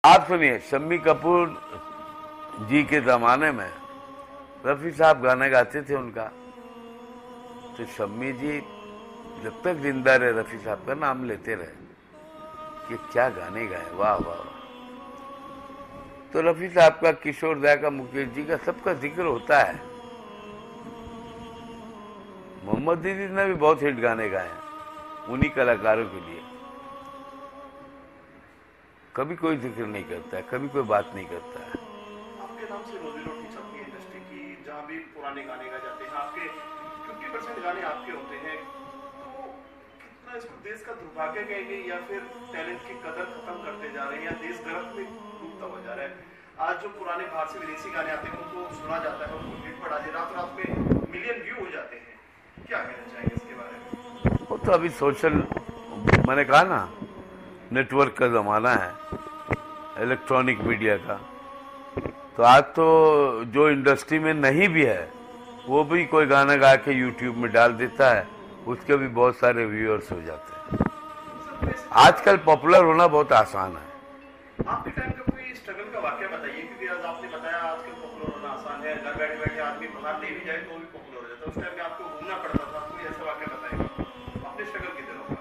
आप सुनिए, शम्मी कपूर जी के जमाने में रफी साहब गाने गाते थे उनका, तो शम्मी जी जब तक जिंदा रहे रफी साहब का नाम लेते रहे कि क्या गाने गाए, वाह वाह वाह। तो रफी साहब का, किशोर दा का, मुकेश जी का, सबका जिक्र होता है। मोहम्मद दीदी ने भी बहुत हिट गाने गाए हैं उन्हीं कलाकारों के लिए। कभी कोई जिक्र नहीं करता है, कभी कोई बात नहीं करता है। आपके नाम से रोजी रोटी चलती है इंडस्ट्री की, जहाँ भी पुराने गाने गा जाते हैं, आपके 50% गाने आपके होते हैं, तो कितना इसको देश का दुर्भाग्य कहेंगे या फिर टैलेंट की कदर खत्म करते जा रहे हैं, या देश गर्भ में डूबता हुआ जा रहा है? आज जो पुराने बाहर से विदेशी गाने आते हैं उनको सुना जाता है, उनको हिट पड़ा जाए, रात रात में मिलियन व्यू हो जाते हैं, क्या कहना चाहेंगे इसके बारे में? वो तो अभी सोशल, मैंने कहा ना, नेटवर्क का जमाना है, इलेक्ट्रॉनिक मीडिया का। तो आज तो जो इंडस्ट्री में नहीं भी है वो भी कोई गाना गा के यूट्यूब में डाल देता है, उसके भी बहुत सारे व्यूअर्स हो जाते हैं। आजकल पॉपुलर होना बहुत आसान है। आपके टाइम का कोई स्ट्रगल का वाकया बताइए, क्योंकि आज आपने बताया आजकल पॉपुलर होना आसान है, घर बैठे बैठे आदमी बाहर ले भी जाए तो भी पॉपुलर हो जाता है। उस टाइम में आपको घूमना पड़ता था, कोई ऐसा वाकया बताइए अपने स्ट्रगल के दिनों का।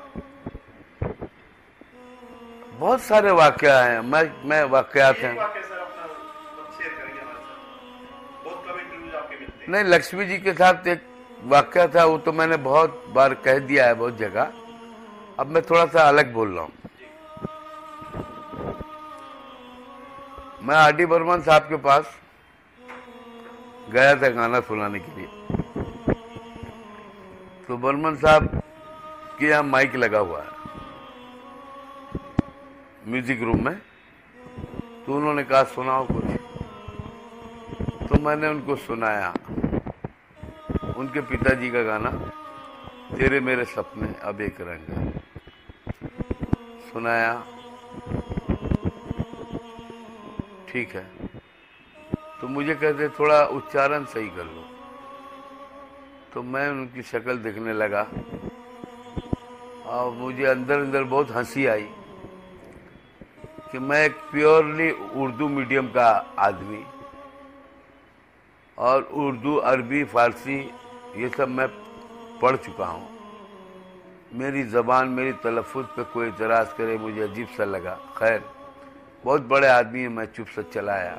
बहुत सारे वाकया हैं, मैं वाकयात हैं। नहीं, लक्ष्मी जी के साथ एक वाकया था, वो तो मैंने बहुत बार कह दिया है बहुत जगह। अब मैं थोड़ा सा अलग बोल रहा हूँ। मैं आर.डी. बर्मन साहब के पास गया था गाना सुनाने के लिए। तो बर्मन साहब के यहाँ माइक लगा हुआ है म्यूजिक रूम में, तो उन्होंने कहा सुनाओ कुछ। तो मैंने उनको सुनाया उनके पिताजी का गाना तेरे मेरे सपने अब एक रंग है, सुनाया। ठीक है, तो मुझे कहते थोड़ा उच्चारण सही कर लो। तो मैं उनकी शक्ल देखने लगा और मुझे अंदर अंदर बहुत हंसी आई कि मैं एक प्योरली उर्दू मीडियम का आदमी, और उर्दू, अरबी, फारसी ये सब मैं पढ़ चुका हूँ। मेरी ज़बान, मेरी तलफ़ुज़ पे कोई इतराज़ करे मुझे अजीब सा लगा। खैर, बहुत बड़े आदमी हैं, मैं चुप से चला आया।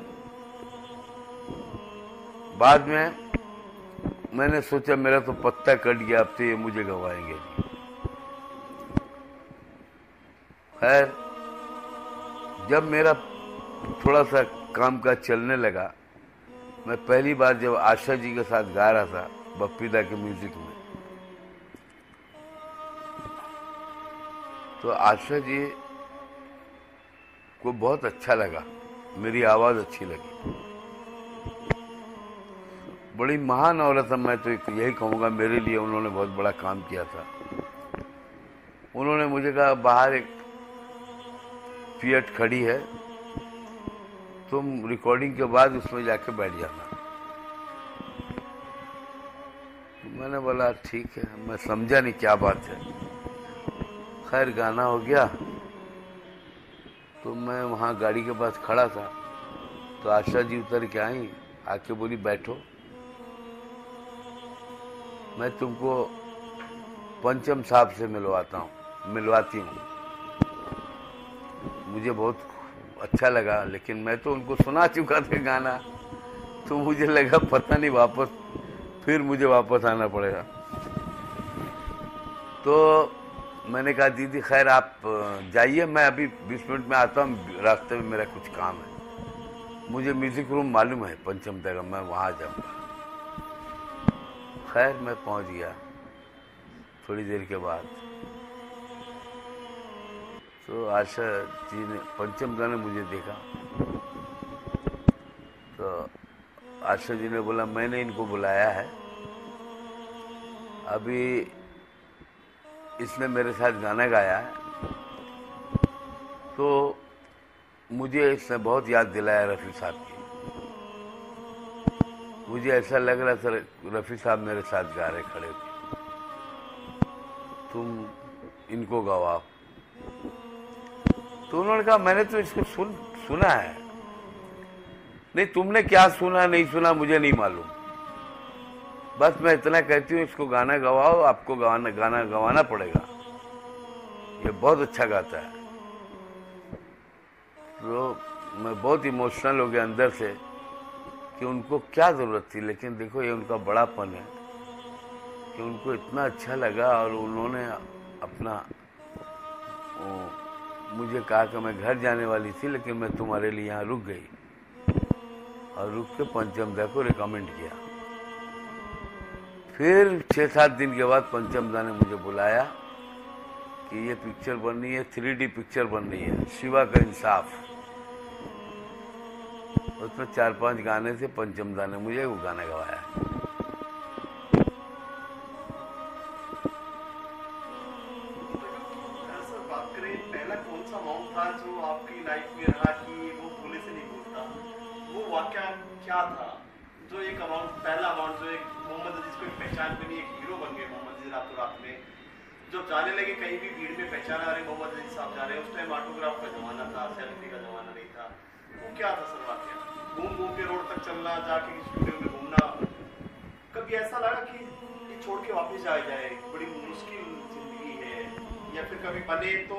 बाद में मैंने सोचा मेरा तो पत्ता कट गया, अब तो ये मुझे गवाएंगे नहीं। खैर, जब मेरा थोड़ा सा काम काज चलने लगा, मैं पहली बार जब आशा जी के साथ गा रहा था बप्पीदा के म्यूजिक में, तो आशा जी को बहुत अच्छा लगा, मेरी आवाज़ अच्छी लगी। बड़ी महान औरत है, मैं तो यही कहूँगा, मेरे लिए उन्होंने बहुत बड़ा काम किया था। उन्होंने मुझे कहा बाहर एक फिएट खड़ी है, तुम रिकॉर्डिंग के बाद उसमें जाके बैठ जाना। मैंने बोला ठीक है, मैं समझा नहीं क्या बात है। खैर, गाना हो गया, तो मैं वहाँ गाड़ी के पास खड़ा था, तो आशा जी उतर के आई, आके बोली बैठो, मैं तुमको पंचम साहब से मिलवाती हूँ। मुझे बहुत अच्छा लगा, लेकिन मैं तो उनको सुना चुका था गाना, तो मुझे लगा पता नहीं फिर मुझे वापस आना पड़ेगा। तो मैंने कहा दीदी खैर आप जाइए, मैं अभी 20 मिनट में आता हूँ, रास्ते में मेरा कुछ काम है। मुझे म्यूजिक रूम मालूम है पंचम तक, मैं वहाँ जाऊँगा। खैर, मैं पहुँच गया थोड़ी देर के बाद। तो आशा जी ने, पंचम दा ने मुझे देखा, तो आशा जी ने बोला मैंने इनको बुलाया है, अभी इसने मेरे साथ गाना गाया है, तो मुझे इसने बहुत याद दिलाया रफ़ी साहब की। मुझे ऐसा लग रहा था रफ़ी साहब मेरे साथ गा रहे खड़े थे, तुम इनको गवाओ। तो उन्होंने कहा मैंने तो इसको सुना है। नहीं, तुमने क्या सुना नहीं सुना मुझे नहीं मालूम, बस मैं इतना कहती हूँ इसको गाना गवाओ, आपको गाना गवाना पड़ेगा, ये बहुत अच्छा गाता है। तो मैं बहुत इमोशनल हो गया अंदर से कि उनको क्या ज़रूरत थी, लेकिन देखो ये उनका बड़ापन है कि उनको इतना अच्छा लगा और उन्होंने अपना मुझे कहा कि मैं घर जाने वाली थी लेकिन मैं तुम्हारे लिए यहाँ रुक गई, और रुक के पंचम दा को रिकमेंड किया। फिर 6-7 दिन के बाद पंचम दा ने मुझे बुलाया कि ये पिक्चर बन रही है, 3D पिक्चर बन रही है, शिवा का इंसाफ। उसमें 4-5 गाने से पंचम दा ने मुझे वो गाना गवाया। बात करें पहला कौन सा अमाउंट था जो आपकी लाइफ में रहा कि वो भूले से नहीं भूलता, वो वाकया क्या था? जो एक अमाउंट, पहला अमाउंट जो एक मोहम्मद अजीज को एक पहचान बनी, एक हीरो बन गए मोहम्मद अजीज रातों रात में। जब जाने लगे कहीं भी भीड़ में पहचाना, अरे मोहम्मद अजीज साहब जा रहे हैं, उस टाइम ऑटोग्राफ का जमाना था, सेल्फी का जमाना नहीं था। वो क्या था सर वाकया? घूम घूम के रोड तक चलना, जाके स्टूडियो में घूमना, कभी ऐसा लगा कि ये छोड़ के वापस जाया जाए, बड़ी मुश्किल जिंदगी है, या फिर कभी बने? तो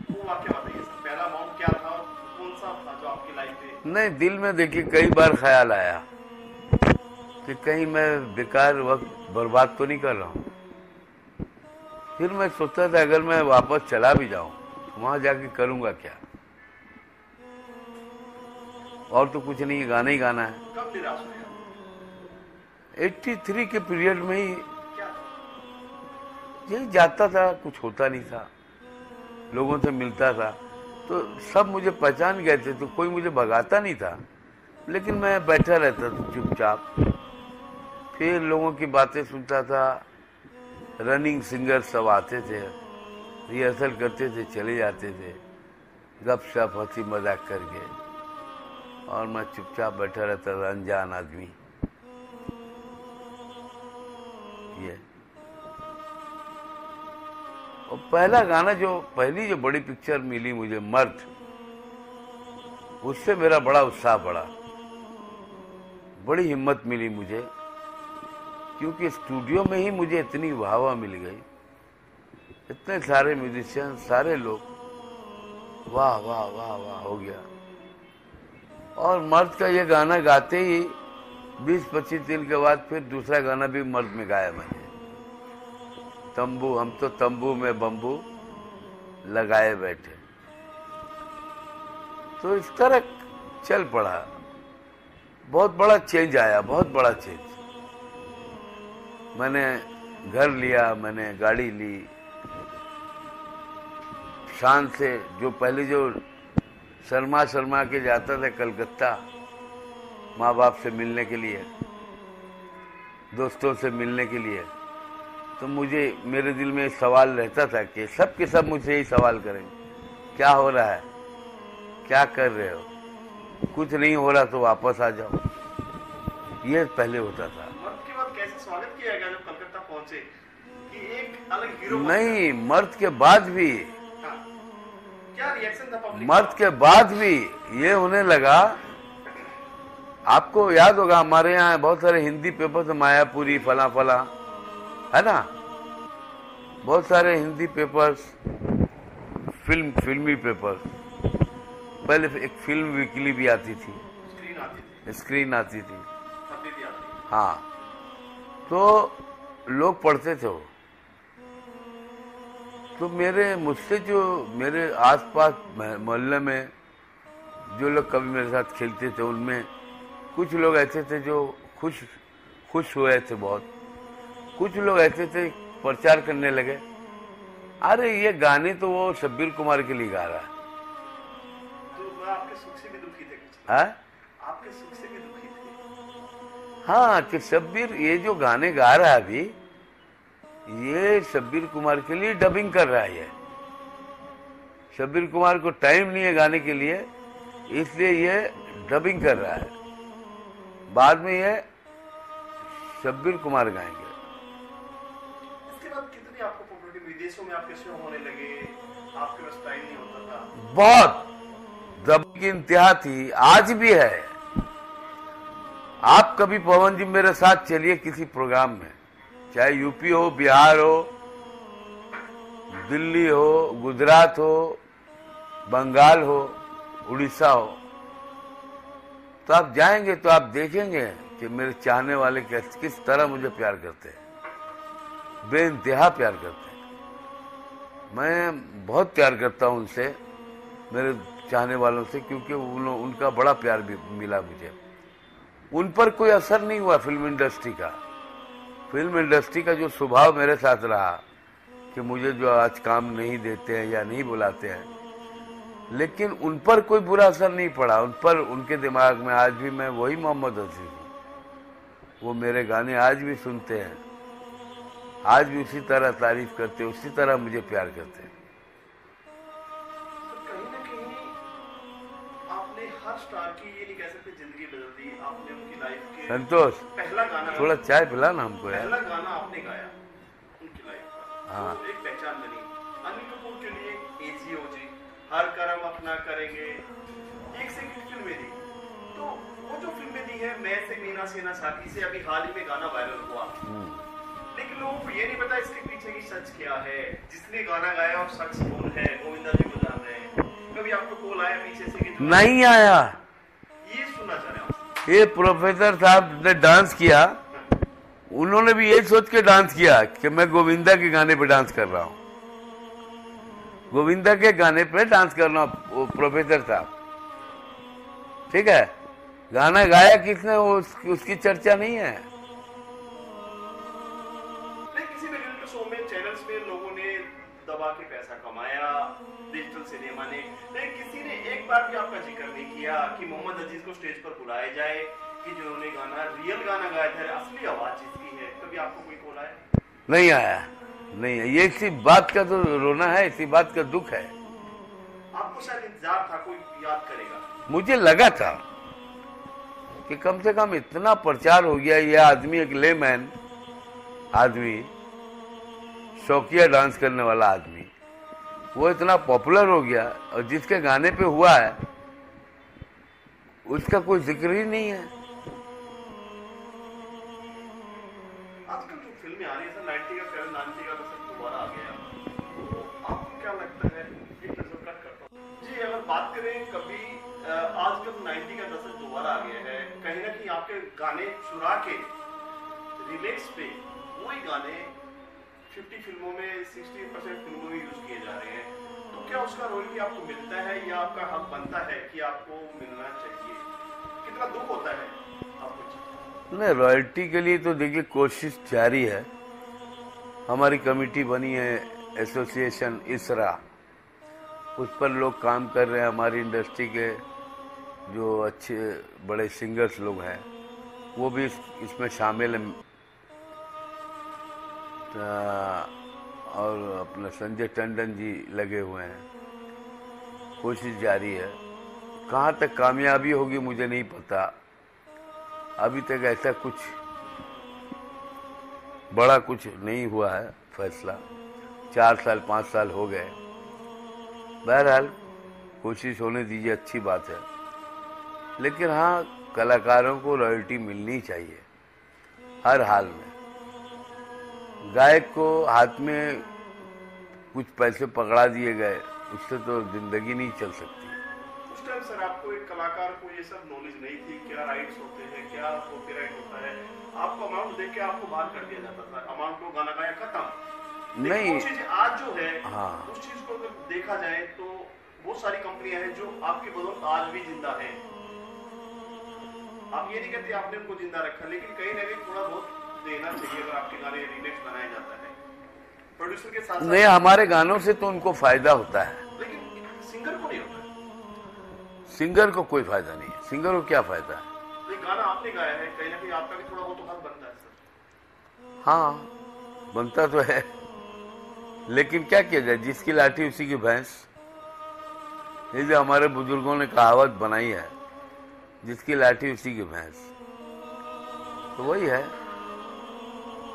वो वाकया बताइए सर, पहला अमाउंट क्या था, कौन सा था जो आपकी लाइफ में? नहीं, दिल में देखिए कई बार ख्याल आया कि कहीं मैं बेकार वक्त बर्बाद तो नहीं कर रहा हूँ। फिर मैं सोचता था अगर मैं वापस चला भी जाऊं तो वहां जाके करूंगा क्या, और तो कुछ नहीं, गाना ही गाना है। कब निराश हुए? 83 के पीरियड में ही क्या था? यही जाता था, कुछ होता नहीं था, लोगों से मिलता था तो सब मुझे पहचान गए थे, तो कोई मुझे भगाता नहीं था, लेकिन मैं बैठा रहता था चुपचाप। फिर लोगों की बातें सुनता था, रनिंग सिंगर सब आते थे, रिहर्सल करते थे, चले जाते थे गपशप हंसी मजाक करके, और मैं चुपचाप बैठा रहता था, अनजान आदमी। ये और पहला गाना पहली जो बड़ी पिक्चर मिली मुझे, मर्द, उससे मेरा बड़ा उत्साह बढ़ा, बड़ी हिम्मत मिली मुझे, क्योंकि स्टूडियो में ही मुझे इतनी वाहवाह मिल गई, इतने सारे म्यूजिशियन, सारे लोग वाह वाह वाह वाह हो गया। और मर्द का ये गाना गाते ही 20-25 दिन के बाद फिर दूसरा गाना भी मर्द में गाया मैंने, तंबू, हम तो तंबू में बम्बू लगाए बैठे। तो इस तरह चल पड़ा, बहुत बड़ा चेंज आया, बहुत बड़ा चेंज। मैंने घर लिया, मैंने गाड़ी ली, शान से, जो पहले जो शर्मा के जाता था कलकत्ता माँ बाप से मिलने के लिए, दोस्तों से मिलने के लिए, तो मुझे, मेरे दिल में सवाल रहता था कि सब के सब मुझसे यही सवाल करेंगे, क्या हो रहा है, क्या कर रहे हो, कुछ नहीं हो रहा तो वापस आ जाओ, ये पहले होता था। मर्द के बाद कैसे स्वागत किया गया जब कलकत्ता पहुंचे कि एक अलग हीरो? नहीं, मर्द के बाद भी, हाँ। क्या रिएक्शन था पब्लिक? मर्द के बाद भी ये होने लगा, आपको याद होगा हमारे यहाँ बहुत सारे हिंदी पेपर थे, मायापुरी, फला फला, है ना, बहुत सारे हिंदी पेपर्स, फिल्मी पेपर्स, पहले एक फिल्म वीकली भी आती थी, स्क्रीन आती थी, हाँ, तो लोग पढ़ते थे वो। तो मुझसे जो मेरे आसपास मोहल्ले में जो लोग कभी मेरे साथ खेलते थे, उनमें कुछ लोग ऐसे थे जो खुश हुए थे बहुत, कुछ लोग ऐसे थे प्रचार करने लगे, अरे ये गाने तो वो शब्बीर कुमार के लिए गा रहा है। तो मैं आपके सुख से भी दुखी थे? हाँ, आपके सुख से भी दुखी थे? हाँ, कि शब्बीर ये जो गाने गा रहा है अभी, ये शब्बीर कुमार के लिए डबिंग कर रहा है। शब्बीर कुमार को टाइम नहीं है गाने के लिए, इसलिए ये डबिंग कर रहा है, बाद में ये शब्बीर कुमार गाएंगे। इसके बाद कितनी आपको पॉपुलैरिटी, विदेशों में आपके शो होने लगे, आपके पास टाइम नहीं होता था? बहुत दबाव की इंतहा थी, आज भी है। आप कभी पवन जी मेरे साथ चलिए किसी प्रोग्राम में, चाहे यूपी हो, बिहार हो, दिल्ली हो, गुजरात हो, बंगाल हो, उड़ीसा हो, तो आप जाएंगे तो आप देखेंगे कि मेरे चाहने वाले किस तरह मुझे प्यार करते हैं, बेइंतहा प्यार करते हैं। मैं बहुत प्यार करता हूं उनसे, मेरे चाहने वालों से, क्योंकि उनका बड़ा प्यार भी मिला मुझे। उन पर कोई असर नहीं हुआ फिल्म इंडस्ट्री का। फिल्म इंडस्ट्री का जो स्वभाव मेरे साथ रहा कि मुझे जो आज काम नहीं देते हैं या नहीं बुलाते हैं, लेकिन उन पर कोई बुरा असर नहीं पड़ा। उन पर, उनके दिमाग में आज भी मैं वही मोहम्मद अजीज हूँ। वो मेरे गाने आज भी सुनते हैं, आज भी उसी तरह तारीफ करते हैं, उसी तरह मुझे प्यार करते हैं। कहीं ना कहीं आपने हर स्टार की, ये नहीं कह सकते जिंदगी बदल दी, आपने उनकी लाइफ के संतोष, पहला गाना, थोड़ा चाय पिला ना हमको यार। पहला गाना आपने गाया उनकी लाइफ का, हाँ। तो एक पहचान बनी। अनिल कपूर के लिए एजीओ जी, हर कर्म अपना करेंगे, एक से एक फिल्में दी। तो वो जो फिल्में दी है, मैं से मीना सेना साथी से अभी हाल ही में गाना वायरल हुआ, लेकिन लोगों को ये नहीं पता इसके पीछे की सच क्या है, जिसने गाना गाया और शख्स कौन है। गोविंदा जी को जान रहे हैं, कभी आपको कॉल आया पीछे से कि नहीं आया? ये सुनना चाह रहे हैं। ये प्रोफेसर साहब ने डांस किया, उन्होंने भी ये सोच के डांस किया कि मैं गोविंदा के गाने पे डांस कर रहा हूँ, गोविंदा के गाने पे डांस कर रहा हूँ प्रोफेसर साहब। ठीक है, गाना गाया किसने उसकी चर्चा नहीं है। किसी भी रियलिटी शो में, चैनल्स में लोगों ने दबा के पैसा कमाया, डिजिटल सिनेमा ने, लेकिन किसी ने एक बार भी आपका जिक्र नहीं किया कि मोहम्मद अजीज को स्टेज पर बुलाया जाए, कि जिन्होंने गाना, रियल गाना गाया था, असली आवाज जिसकी है। कभी आपको कोई कॉल आया? नहीं आया, नहीं है। ये इसी बात का तो रोना है, इसी बात का दुख है। आपको शायद इंतजार था कोई याद करेगा। मुझे लगा था कि कम से कम इतना प्रचार हो गया, ये आदमी एक लेमैन आदमी, शौकिया डांस करने वाला आदमी, वो इतना पॉपुलर हो गया, और जिसके गाने पे हुआ है उसका कोई जिक्र ही नहीं है। आजकल जो फिल्में आ रही है, 90 का 90 का दशक दोबारा आ गया, तो आपको क्या लगता है? एक नजर कट करता हूं जी, अगर बात करें कभी आजकल 90 का दशक दोबारा आ गया है, कहीं ना कहीं आपके गाने चुरा के रिमिक्स पे वही गाने 50 फिल्मों में, 60% फिल्मों में यूज किए जा रहे हैं, तो क्या उसका रॉयल्टी आपको मिलता है या आपका हक बनता है कि आपको मिलना चाहिए? कितना दुख होता है आपको? नहीं, रॉयल्टी के लिए तो देखिए कोशिश जारी है। हमारी कमेटी बनी है, एसोसिएशन इसरा, उस पर लोग काम कर रहे हैं। हमारी इंडस्ट्री के जो अच्छे बड़े सिंगर्स लोग हैं वो भी इसमें शामिल हैं, और अपने संजय टंडन जी लगे हुए हैं। कोशिश जारी है, कहाँ तक कामयाबी होगी मुझे नहीं पता। अभी तक ऐसा कुछ बड़ा कुछ नहीं हुआ है फैसला, 4 साल 5 साल हो गए। बहरहाल कोशिश होने दीजिए, अच्छी बात है। लेकिन हाँ, कलाकारों को रॉयल्टी मिलनी चाहिए हर हाल में। गायक को हाथ में कुछ पैसे पकड़ा दिए गए, उससे तो जिंदगी नहीं चल सकती। उस टाइम सर आपको, एक कलाकार को ये सब नॉलेज नहीं थी, क्या राइट्स होते हैं, क्या कॉपीराइट होता है। आपको अमाउंट देके आपको बाहर कर दिया जाता था, अमाउंट को गाना गाया खत्म। नहीं, वो चीज आज जो है, हाँ, उस चीज को अगर देखा जाए तो बहुत सारी कंपनियां हैं जो आपके बदौलत आज भी जिंदा हैं। आप ये नहीं कहते आपने उनको जिंदा रखा, लेकिन कहीं ना कहीं थोड़ा बहुत देना चाहिए अगर आपके गाने रिमिक्स बनाया जाता है प्रोड्यूसर के साथ। नहीं, हमारे गानों से तो उनको फायदा होता है, लेकिन सिंगर को नहीं होता। सिंगर को कोई फायदा नहीं है। सिंगर को क्या फायदा है? नहीं, गाना आपने गाया है, कहीं ना कहीं आपका भी थोड़ा बहुत हक बनता है सर। हाँ, बनता तो है, लेकिन क्या किया जाए, जिसकी लाठी उसी की भैंस। ये जो हमारे बुजुर्गों ने कहावत बनाई है, जिसकी लाठी उसी की भैंस, तो वही है।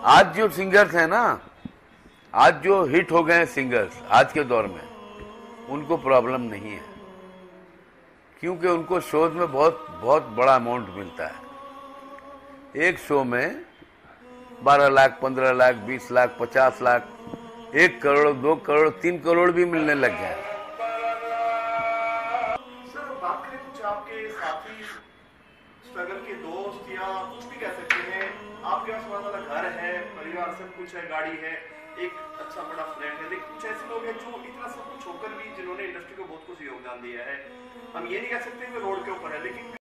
आज जो सिंगर्स हैं ना, आज जो हिट हो गए सिंगर्स आज के दौर में, उनको प्रॉब्लम नहीं है। क्योंकि उनको शोज में बहुत बहुत बड़ा अमाउंट मिलता है। एक शो में 12 लाख, 15 लाख, 20 लाख, 50 लाख, 1 करोड़, 2 करोड़, 3 करोड़ भी मिलने लग गए। सर बात करें कुछ आपके साथी स्ट्रगल के दोस्त या कुछ भी कह सकते हैं, आपके पास बहुत बड़ा घर है, परिवार सब कुछ है, गाड़ी है, एक अच्छा बड़ा फ्लैट है, लेकिन कुछ ऐसे लोग हैं जो इतना सब कुछ होकर भी जिन्होंने इंडस्ट्री को बहुत कुछ योगदान दिया है, हम ये नहीं कह सकते कि रोड के ऊपर है, लेकिन